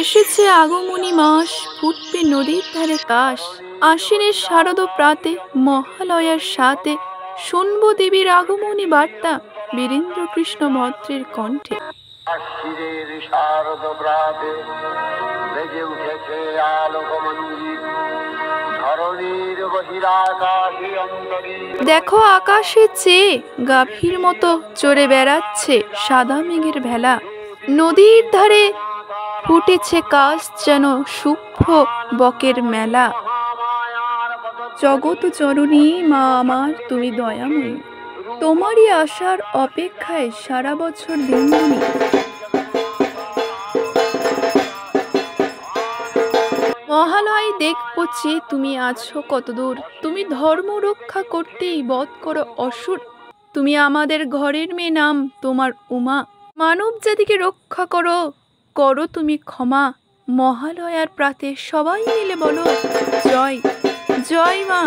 এসেছে আগমনী মাস, ফুটবে নদীর ধারে কাশ। আশ্বিনের শারদ প্রাতে মহালয়ার সাথে শুনব দেবীর আগমনী বার্তা বীরেন্দ্র কৃষ্ণ ভদ্রের কণ্ঠে। আশ্বিনের শারদ প্রাতে বেজে উঠেছে আলোকমঞ্জিত, ধরণীর বহিরাকাশে অন্তরী। দেখো আকাশে চেয়ে গাভীর মতো চড়ে বেড়াচ্ছে সাদা মেঘের ভেলা। নদীর ধারে ফুটেছে কাশ যেন শুভ্র বকের মেলা। জগৎ জননী মা আমার তুমি দয়াময়ী, তোমারই আসার অপেক্ষায় সারা বছর দিনগুনি। মহালয় দেখবো যে তুমি আছো কতদূর, তুমি ধর্ম রক্ষা করতেই বধ করো অসুর। তুমি আমাদের ঘরের মেয়ে, নাম তোমার উমা, মানব জাতিকে রক্ষা করো, করো তুমি ক্ষমা। মহালয়ার প্রাতে সবাই মিলে বলো জয় জয় মা।